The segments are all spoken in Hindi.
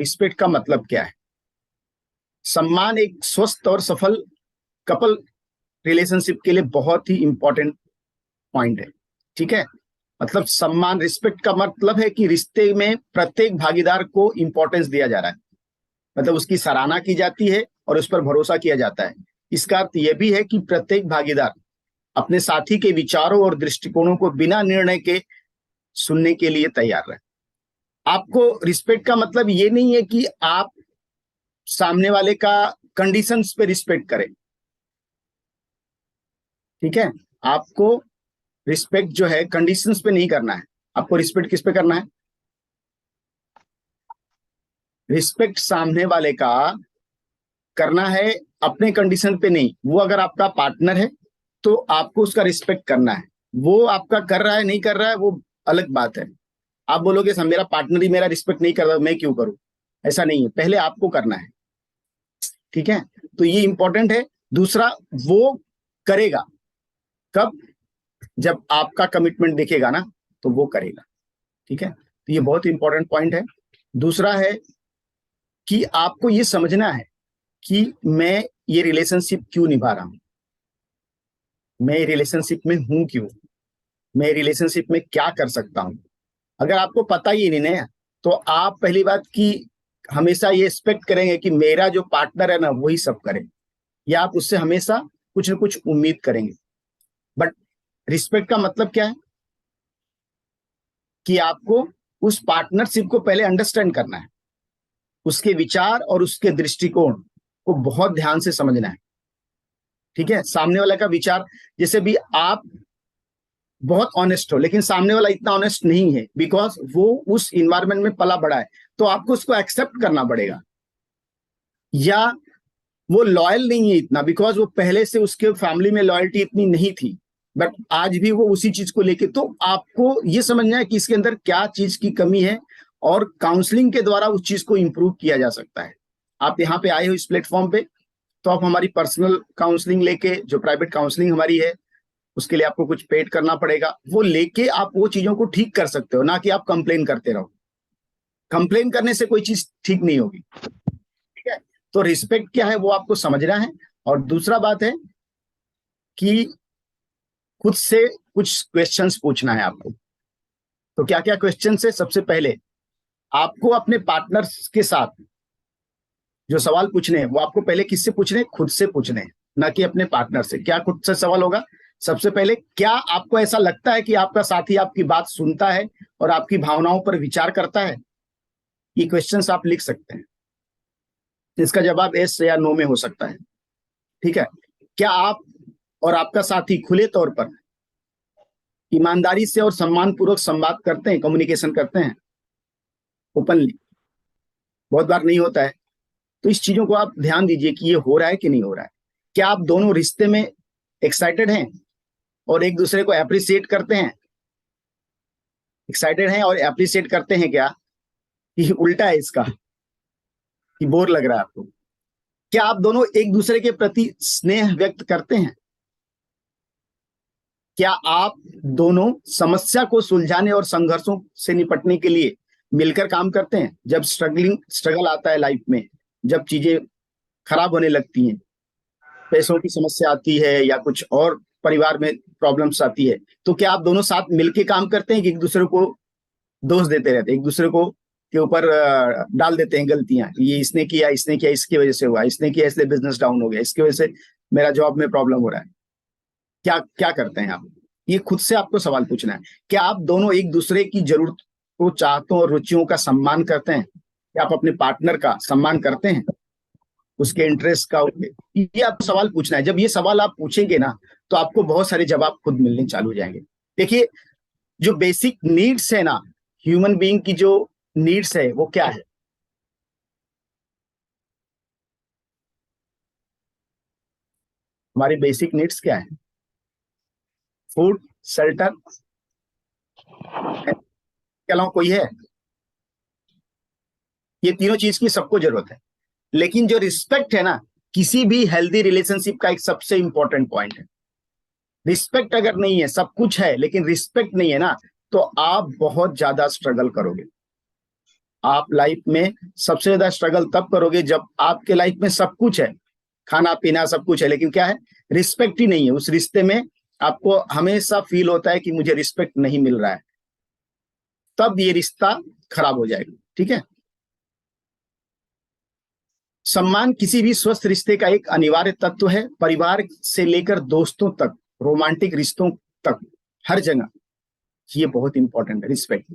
रिस्पेक्ट का मतलब क्या है? सम्मान एक स्वस्थ और सफल कपल रिलेशनशिप के लिए बहुत ही इंपॉर्टेंट पॉइंट है। ठीक है, मतलब सम्मान, रिस्पेक्ट का मतलब है कि रिश्ते में प्रत्येक भागीदार को इंपॉर्टेंस दिया जा रहा है, मतलब उसकी सराहना की जाती है और उस पर भरोसा किया जाता है। इसका अर्थ यह भी है कि प्रत्येक भागीदार अपने साथी के विचारों और दृष्टिकोणों को बिना निर्णय के सुनने के लिए तैयार रहे। आपको रिस्पेक्ट का मतलब ये नहीं है कि आप सामने वाले का कंडीशंस पे रिस्पेक्ट करें। ठीक है, आपको रिस्पेक्ट जो है कंडीशंस पे नहीं करना है। आपको रिस्पेक्ट किस पे करना है? रिस्पेक्ट सामने वाले का करना है अपने कंडीशन पे नहीं। वो अगर आपका पार्टनर है तो आपको उसका रिस्पेक्ट करना है। वो आपका कर रहा है नहीं कर रहा है वो अलग बात है। आप बोलोगे सब मेरा पार्टनर ही मेरा रिस्पेक्ट नहीं कर रहा, मैं क्यों करूं? ऐसा नहीं है, पहले आपको करना है। ठीक है, तो ये इंपॉर्टेंट है। दूसरा, वो करेगा कब? जब आपका कमिटमेंट दिखेगा ना, तो वो करेगा। ठीक है, तो ये बहुत इंपॉर्टेंट पॉइंट है। दूसरा है कि आपको ये समझना है कि मैं ये रिलेशनशिप क्यों निभा रहा हूं, मैं रिलेशनशिप में हूं क्यों, मैं रिलेशनशिप में क्या कर सकता हूं। अगर आपको पता ही नहीं है तो आप पहली बात की हमेशा ये एक्सपेक्ट करेंगे कि मेरा जो पार्टनर है ना वही सब करे, या आप उससे हमेशा कुछ न कुछ उम्मीद करेंगे। बट रिस्पेक्ट का मतलब क्या है? कि आपको उस पार्टनरशिप को पहले अंडरस्टैंड करना है, उसके विचार और उसके दृष्टिकोण को बहुत ध्यान से समझना है। ठीक है, सामने वाला का विचार, जैसे भी आप बहुत ऑनेस्ट हो लेकिन सामने वाला इतना ऑनेस्ट नहीं है बिकॉज वो उस इन्वायरमेंट में पला बड़ा है, तो आपको उसको एक्सेप्ट करना पड़ेगा। या वो लॉयल नहीं है इतना बिकॉज वो पहले से उसके फैमिली में लॉयल्टी इतनी नहीं थी, बट आज भी वो उसी चीज को लेके, तो आपको ये समझना है कि इसके अंदर क्या चीज की कमी है और काउंसलिंग के द्वारा उस चीज को इंप्रूव किया जा सकता है। आप यहाँ पे आए हो इस प्लेटफॉर्म पे, तो आप हमारी पर्सनल काउंसलिंग लेके, जो प्राइवेट काउंसलिंग हमारी है उसके लिए आपको कुछ पेड करना पड़ेगा, वो लेके आप वो चीजों को ठीक कर सकते हो, ना कि आप कंप्लेन करते रहो। कंप्लेन करने से कोई चीज ठीक नहीं होगी। ठीक है, तो रिस्पेक्ट क्या है वो आपको समझना है। और दूसरा बात है कि खुद से कुछ क्वेश्चंस पूछना है आपको। तो क्या क्या क्वेश्चंस है? सबसे पहले आपको अपने पार्टनर के साथ जो सवाल पूछने हैं वो आपको पहले किससे पूछने हैं? खुद से पूछने हैं, ना कि अपने पार्टनर से। क्या खुद से सवाल होगा? सबसे पहले, क्या आपको ऐसा लगता है कि आपका साथी आपकी बात सुनता है और आपकी भावनाओं पर विचार करता है? ये क्वेश्चंस आप लिख सकते हैं, इसका जवाब यस या नो में हो सकता है। ठीक है, क्या आप और आपका साथी खुले तौर पर ईमानदारी से और सम्मान पूर्वक संवाद करते हैं, कम्युनिकेशन करते हैं ओपनली? बहुत बार नहीं होता है, तो इस चीजों को आप ध्यान दीजिए कि ये हो रहा है कि नहीं हो रहा है। क्या आप दोनों रिश्ते में एक्साइटेड हैं और एक दूसरे को अप्रिशिएट करते हैं? एक्साइटेड हैं और अप्रिशिएट करते हैं क्या, कि उल्टा है इसका, कि बोर लग रहा है आपको? क्या आप दोनों एक दूसरे के प्रति स्नेह व्यक्त करते हैं? क्या आप दोनों समस्या को सुलझाने और संघर्षों से निपटने के लिए मिलकर काम करते हैं? जब स्ट्रगल आता है लाइफ में, जब चीजें खराब होने लगती हैं, पैसों की समस्या आती है या कुछ और परिवार में प्रॉब्लम्स आती है, तो क्या आप दोनों साथ मिलके काम करते हैं कि एक दूसरे को दोष देते रहते हैं, एक दूसरे को के ऊपर डाल देते हैं गलतियां, ये इसने किया इसकी वजह से हुआ, इसने किया इसलिए बिजनेस डाउन हो गया, इसकी वजह से मेरा जॉब में प्रॉब्लम हो रहा है? क्या क्या करते हैं आप? ये खुद से आपको सवाल पूछना है। क्या आप दोनों एक दूसरे की जरूरत को, चाहतों और रुचियों का सम्मान करते हैं? क्या आप अपने पार्टनर का सम्मान करते हैं, उसके इंटरेस्ट का? ये आपको सवाल पूछना है। जब ये सवाल आप पूछेंगे ना, तो आपको बहुत सारे जवाब खुद मिलने चालू हो जाएंगे। देखिए, जो बेसिक नीड्स है ना, ह्यूमन बीइंग की जो नीड्स है वो क्या है? हमारी बेसिक नीड्स क्या है? फूड, शेल्टर, के अलावा कोई है? ये तीनों चीज की सबको जरूरत है। लेकिन जो रिस्पेक्ट है ना, किसी भी हेल्दी रिलेशनशिप का एक सबसे इंपॉर्टेंट पॉइंट है। रिस्पेक्ट अगर नहीं है, सब कुछ है लेकिन रिस्पेक्ट नहीं है ना, तो आप बहुत ज्यादा स्ट्रगल करोगे। आप लाइफ में सबसे ज्यादा स्ट्रगल तब करोगे जब आपके लाइफ में सब कुछ है, खाना पीना सब कुछ है, लेकिन क्या है, रिस्पेक्ट ही नहीं है उस रिश्ते में। आपको हमेशा फील होता है कि मुझे रिस्पेक्ट नहीं मिल रहा है, तब ये रिश्ता खराब हो जाएगा। ठीक है। सम्मान किसी भी स्वस्थ रिश्ते का एक अनिवार्य तत्व है, परिवार से लेकर दोस्तों तक, रोमांटिक रिश्तों तक, हर जगह ये बहुत इंपॉर्टेंट है, रिस्पेक्ट।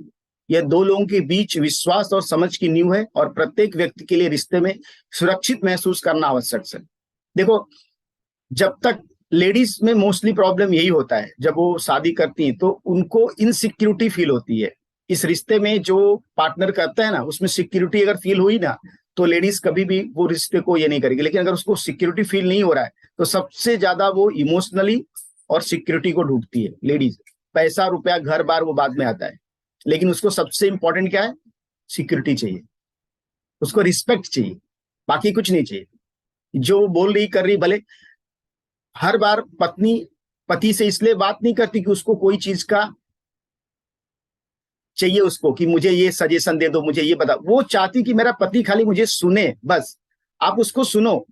यह दो लोगों के बीच विश्वास और समझ की नींव है, और प्रत्येक व्यक्ति के लिए रिश्ते में सुरक्षित महसूस करना आवश्यक है। देखो, जब तक लेडीज में मोस्टली प्रॉब्लम यही होता है, जब वो शादी करती हैं तो उनको इनसिक्योरिटी फील होती है। इस रिश्ते में जो पार्टनर करता है ना, उसमें सिक्योरिटी अगर फील हुई ना, तो लेडीज कभी भी वो रिश्ते को ये नहीं करेगी। लेकिन अगर उसको सिक्योरिटी फील नहीं हो रहा है, तो सबसे ज्यादा वो इमोशनली और सिक्योरिटी को ढूंढती है लेडीज। पैसा रुपया घर बार वो बाद में आता है, लेकिन उसको सबसे इंपॉर्टेंट क्या है, सिक्योरिटी चाहिए, उसको रिस्पेक्ट चाहिए, बाकी कुछ नहीं चाहिए। जो बोल रही कर रही, भले हर बार पत्नी पति से इसलिए बात नहीं करती कि उसको कोई चीज का चाहिए, उसको कि मुझे ये सजेशन दे दो, मुझे ये बता, वो चाहती कि मेरा पति खाली मुझे सुने, बस। आप उसको सुनो,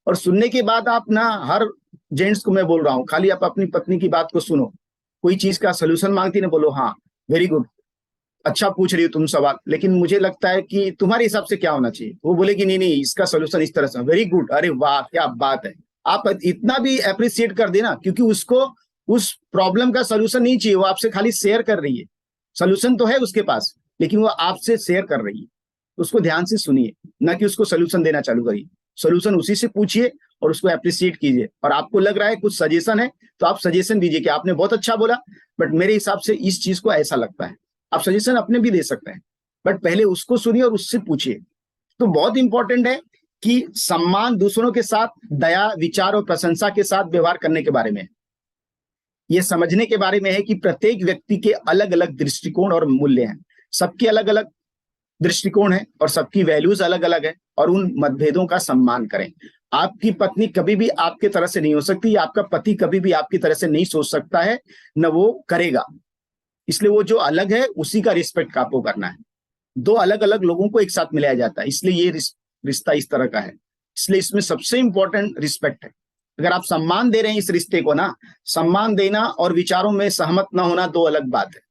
और सुनने के बाद आप ना, हर जेंट्स को मैं बोल रहा हूं, खाली आप अपनी पत्नी की बात को सुनो। कोई चीज का सोल्यूशन मांगती ना, बोलो हाँ वेरी गुड, अच्छा पूछ रही हो तुम सवाल, लेकिन मुझे लगता है कि तुम्हारे हिसाब से क्या होना चाहिए। वो बोलेगी नहीं नहीं, इसका सोल्यूशन इस तरह से, वेरी गुड, अरे वाह क्या बात है। आप इतना भी अप्रिशिएट कर देना, क्योंकि उसको उस प्रॉब्लम का सोल्यूशन नहीं चाहिए, वो आपसे खाली शेयर कर रही है। सोल्यूशन तो है उसके पास, लेकिन वो आपसे शेयर कर रही है। उसको ध्यान से सुनिए, ना कि उसको सोल्यूशन देना चालू करिए। सोल्यूशन उसी से पूछिए और उसको अप्रिशिएट कीजिए। और आपको लग रहा है कुछ सजेशन है, तो आप सजेशन दीजिए कि आपने बहुत अच्छा बोला, बट मेरे हिसाब से इस चीज को ऐसा लगता है। आप सजेशन अपने भी दे सकते हैं, बट पहले उसको सुनिए और उससे पूछिए। तो बहुत इंपॉर्टेंट है कि सम्मान दूसरों के साथ दया, विचार और प्रशंसा के साथ व्यवहार करने के बारे में, ये समझने के बारे में है कि प्रत्येक व्यक्ति के अलग अलग दृष्टिकोण और मूल्य हैं। सबके अलग अलग दृष्टिकोण है और सबकी वैल्यूज अलग अलग है, और उन मतभेदों का सम्मान करें। आपकी पत्नी कभी भी आपके तरह से नहीं हो सकती, आपका पति कभी भी आपकी तरह से नहीं सोच सकता है, न वो करेगा। इसलिए वो जो अलग है उसी का रिस्पेक्ट आपको करना है। दो अलग अलग लोगों को एक साथ मिलाया जाता है, इसलिए ये रिश्ता इस तरह का है। इसलिए इसमें सबसे इंपॉर्टेंट रिस्पेक्ट है। अगर आप सम्मान दे रहे हैं इस रिश्ते को ना, सम्मान देना और विचारों में सहमत ना होना दो अलग बात है।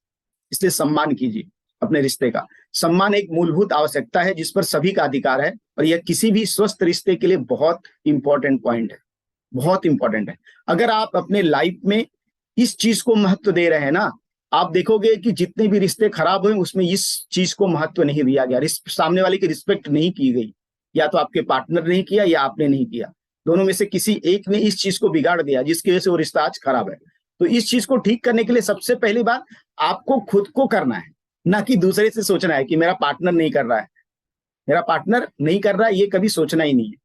इसलिए सम्मान कीजिए अपने रिश्ते का। सम्मान एक मूलभूत आवश्यकता है जिस पर सभी का अधिकार है, और यह किसी भी स्वस्थ रिश्ते के लिए बहुत इंपॉर्टेंट पॉइंट है, बहुत इंपॉर्टेंट है। अगर आप अपने लाइफ में इस चीज को महत्व दे रहे हैं ना, आप देखोगे कि जितने भी रिश्ते खराब हुए उसमें इस चीज को महत्व नहीं दिया गया, सामने वाले की रिस्पेक्ट नहीं की गई। या तो आपके पार्टनर ने किया या आपने नहीं किया, दोनों में से किसी एक ने इस चीज को बिगाड़ दिया, जिसकी वजह से वो रिश्ता आज खराब है। तो इस चीज को ठीक करने के लिए सबसे पहली बात आपको खुद को करना है, ना कि दूसरे से सोचना है कि मेरा पार्टनर नहीं कर रहा है, मेरा पार्टनर नहीं कर रहा है, ये कभी सोचना ही नहीं है।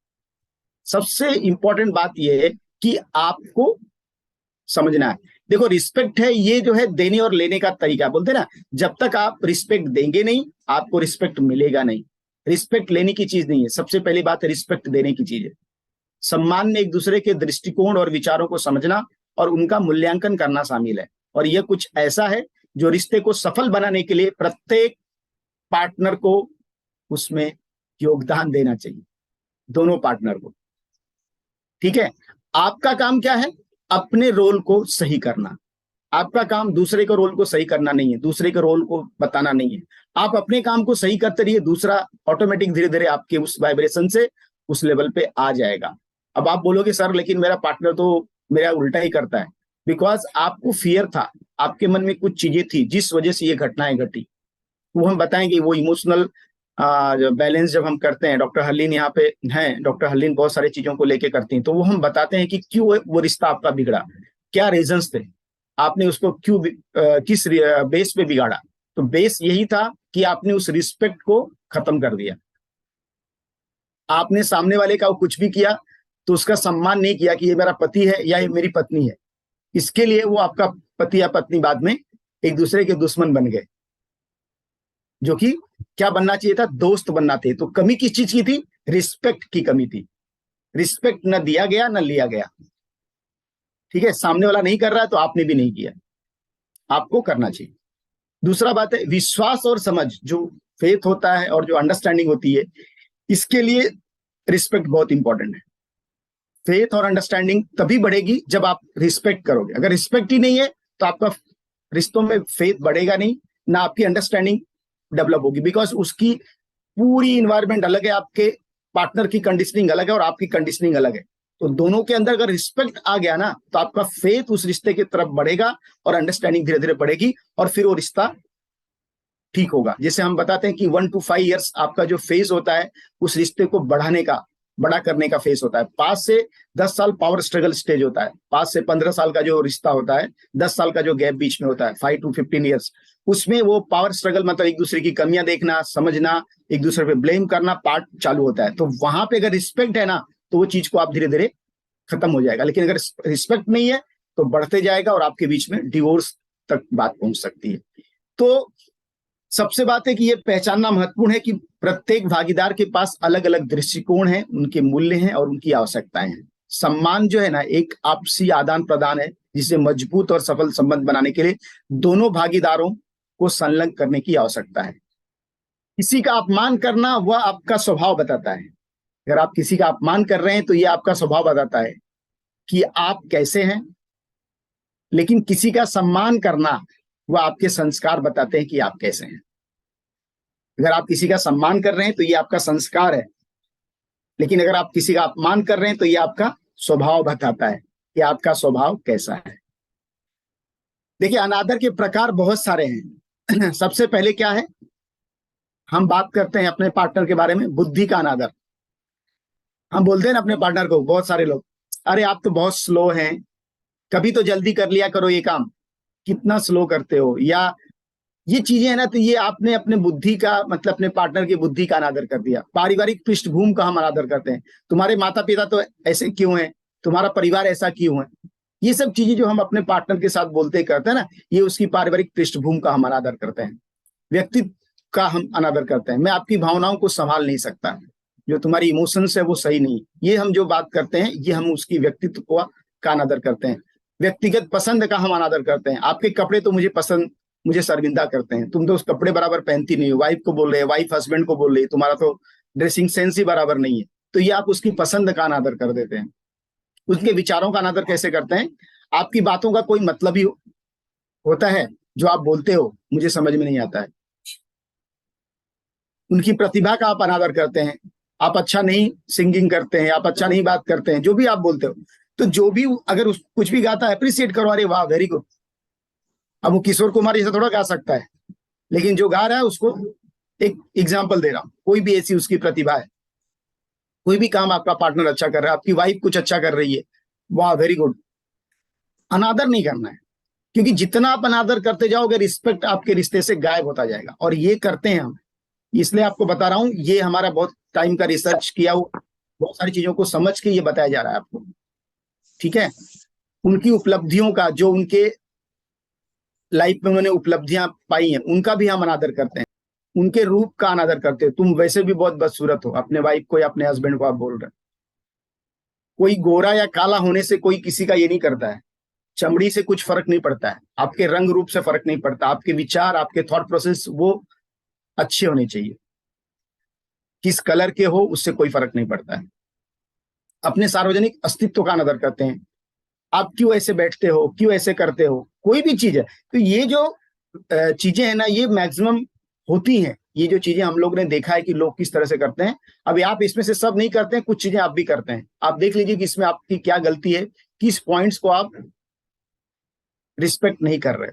सबसे इंपॉर्टेंट बात यह है कि आपको समझना है। देखो, रिस्पेक्ट है ये जो है देने और लेने का तरीका, बोलते ना, जब तक आप रिस्पेक्ट देंगे नहीं आपको रिस्पेक्ट मिलेगा नहीं। रिस्पेक्ट लेने की चीज नहीं है, सबसे पहली बात है रिस्पेक्ट देने की चीज है। सम्मान में एक दूसरे के दृष्टिकोण और विचारों को समझना और उनका मूल्यांकन करना शामिल है। और यह कुछ ऐसा है जो रिश्ते को सफल बनाने के लिए प्रत्येक पार्टनर को उसमें योगदान देना चाहिए, दोनों पार्टनर को। ठीक है। आपका काम क्या है, अपने रोल को सही करना। आपका काम दूसरे के रोल को सही करना नहीं है, दूसरे के रोल को बताना नहीं है। आप अपने काम को सही करते रहिए, दूसरा ऑटोमेटिक धीरे धीरे आपके उस वाइब्रेशन से उस लेवल पे आ जाएगा। अब आप बोलोगे सर लेकिन मेरा पार्टनर तो मेरा उल्टा ही करता है, बिकॉज आपको फियर था, आपके मन में कुछ चीजें थी जिस वजह से ये घटनाएं घटी। वो हम बताएंगे, वो इमोशनल बैलेंस जब हम करते हैं, डॉक्टर हरलीन यहाँ पे हैं, डॉक्टर हरलीन बहुत सारी चीजों को लेके करती हैं, तो वो हम बताते हैं कि क्यों वो रिश्ता आपका बिगड़ा, क्या रीजंस थे, आपने उसको क्यों किस बेस पे बिगाड़ा। तो बेस यही था कि आपने उस रिस्पेक्ट को खत्म कर दिया। आपने सामने वाले का कुछ भी किया तो उसका सम्मान नहीं किया कि ये मेरा पति है या ये मेरी पत्नी है। इसके लिए वो आपका पति या पत्नी बाद में एक दूसरे के दुश्मन बन गए, जो कि क्या बनना चाहिए था, दोस्त बनना थे। तो कमी किस चीज की थी, रिस्पेक्ट की कमी थी। रिस्पेक्ट न दिया गया न लिया गया। ठीक है, सामने वाला नहीं कर रहा है तो आपने भी नहीं किया, आपको करना चाहिए। दूसरा बात है विश्वास और समझ, जो फेथ होता है और जो अंडरस्टैंडिंग होती है, इसके लिए रिस्पेक्ट बहुत इंपॉर्टेंट है। फेथ और अंडरस्टैंडिंग तभी बढ़ेगी जब आप रिस्पेक्ट करोगे। अगर रिस्पेक्ट ही नहीं है तो आपका रिश्तों में फेथ बढ़ेगा नहीं, ना आपकी अंडरस्टैंडिंग डेवलप होगी, बिकॉज उसकी पूरी इन्वायरमेंट अलग है, आपके पार्टनर की कंडीशनिंग अलग है और आपकी कंडीशनिंग अलग है। तो दोनों के अंदर अगर रिस्पेक्ट आ गया ना, तो आपका फेथ उस रिश्ते की तरफ बढ़ेगा और अंडरस्टैंडिंग धीरे धीरे बढ़ेगी और फिर वो रिश्ता ठीक होगा। जैसे हम बताते हैं कि 1 to 5 years आपका जो फेज होता है उस रिश्ते को बढ़ाने का, बड़ा करने का फेज होता है। 5 से 10 साल पावर स्ट्रगल स्टेज होता है। 5 से 15 साल का जो रिश्ता होता है, 10 साल का जो गैप बीच में होता है, 5 to 15 years, उसमें वो पावर स्ट्रगल मतलब एक दूसरे की कमियां देखना, समझना, एक दूसरे पे ब्लेम करना पार्ट चालू होता है। तो वहां पे अगर रिस्पेक्ट है ना, तो वो चीज को आप धीरे धीरे खत्म हो जाएगा। लेकिन अगर रिस्पेक्ट नहीं है तो बढ़ते जाएगा और आपके बीच में डिवोर्स तक बात पहुंच सकती है। तो सबसे बात है कि ये पहचानना महत्वपूर्ण है कि प्रत्येक भागीदार के पास अलग अलग दृष्टिकोण है, उनके मूल्य हैं और उनकी आवश्यकताएं हैं। सम्मान जो है ना, एक आपसी आदान प्रदान है, जिसे मजबूत और सफल संबंध बनाने के लिए दोनों भागीदारों को संलग्न करने की आवश्यकता है। किसी का अपमान करना वह आपका स्वभाव बताता है। अगर आप किसी का अपमान कर रहे हैं तो यह आपका स्वभाव बताता है कि आप कैसे हैं। लेकिन किसी का सम्मान करना वह आपके संस्कार बताते हैं कि आप कैसे हैं। अगर आप किसी का सम्मान कर रहे हैं तो ये आपका संस्कार है, लेकिन अगर आप किसी का अपमान कर रहे हैं तो ये आपका स्वभाव बताता है कि आपका स्वभाव कैसा है। देखिए, अनादर के प्रकार बहुत सारे हैं। सबसे पहले क्या है, हम बात करते हैं अपने पार्टनर के बारे में, बुद्धि का अनादर। हम बोलते हैं ना अपने पार्टनर को, बहुत सारे लोग, अरे आप तो बहुत स्लो हैं, कभी तो जल्दी कर लिया करो ये काम, कितना स्लो करते हो, या ये चीजें है ना, तो ये आपने अपने बुद्धि का मतलब अपने पार्टनर की बुद्धि का अनादर कर दिया। पारिवारिक पृष्ठभूमि का हम अनादर करते हैं, तुम्हारे माता पिता तो ऐसे क्यों हैं, तुम्हारा परिवार ऐसा क्यों है। ये सब चीजें जो हम अपने पार्टनर के साथ बोलते करते हैं ना, ये उसकी पारिवारिक पृष्ठभूमि का हम अनादर करते हैं। व्यक्तित्व का हम अनादर करते हैं, मैं आपकी भावनाओं को संभाल नहीं सकता, जो तुम्हारी इमोशंस है वो सही नहीं, ये हम जो बात करते हैं ये हम उसकी व्यक्तित्व का अनादर करते हैं। व्यक्तिगत पसंद का हम अनादर करते हैं, आपके कपड़े तो मुझे पसंद, मुझे शर्मिंदा करते हैं, तुम तो उस कपड़े बराबर पहनती नहीं हो। वाइफ को बोल रहे हैं, वाइफ हस्बैंड को बोल रही है, तुम्हारा तो ड्रेसिंग सेंस ही बराबर नहीं है। तो ये आप उसकी पसंद का अनादर कर देते हैं। उसके विचारों का अनादर कैसे करते हैं, आपकी बातों का कोई मतलब ही होता है जो आप बोलते हो मुझे समझ में नहीं आता है। उनकी प्रतिभा का आप अनादर करते हैं, आप अच्छा नहीं सिंगिंग करते हैं, आप अच्छा नहीं बात करते हैं, जो भी आप बोलते हो, तो जो भी अगर कुछ भी गाता है अप्रिशिएट करो, अरे वाह वेरी गुड। अब वो किशोर कुमार जैसा थोड़ा गा सकता है, लेकिन जो गा रहा है उसको एक एग्जाम्पल दे रहा हूं, कोई भी ऐसी उसकी प्रतिभा है। कोई भी काम आपका पार्टनर अच्छा कर रहा है, आपकी वाइफ कुछ अच्छा कर रही है, वाह वेरी गुड। अनादर नहीं करना है, क्योंकि जितना आप अनादर करते जाओगे रिस्पेक्ट आपके रिश्ते से गायब होता जाएगा। और ये करते हैं हम, इसलिए आपको बता रहा हूं, ये हमारा बहुत टाइम का रिसर्च किया हुआ, बहुत सारी चीजों को समझ के ये बताया जा रहा है आपको, ठीक है। उनकी उपलब्धियों का, जो उनके लाइफ में उन्होंने उपलब्धियां पाई हैं, उनका भी हम अनादर करते हैं। उनके रूप का अनादर करते हो, तुम वैसे भी बहुत बदसूरत हो, अपने वाइफ को या अपने हस्बैंड को आप बोल रहे हो। कोई गोरा या काला होने से कोई किसी का ये नहीं करता है, चमड़ी से कुछ फर्क नहीं पड़ता है, आपके रंग रूप से फर्क नहीं पड़ता, आपके विचार, आपके थॉट प्रोसेस वो अच्छे होने चाहिए। किस कलर के हो उससे कोई फर्क नहीं पड़ता है। अपने सार्वजनिक अस्तित्व का अनादर करते हैं, आप क्यों ऐसे बैठते हो, क्यों ऐसे करते हो, कोई भी चीज है। तो ये जो चीजें है ना, ये मैक्सिमम होती हैं। ये जो चीजें हम लोग ने देखा है कि लोग किस तरह से करते हैं। अभी आप इसमें से सब नहीं करते हैं, कुछ चीजें आप भी करते हैं, आप देख लीजिए कि इसमें आपकी क्या गलती है, किस पॉइंट्स को आप रिस्पेक्ट नहीं कर रहे।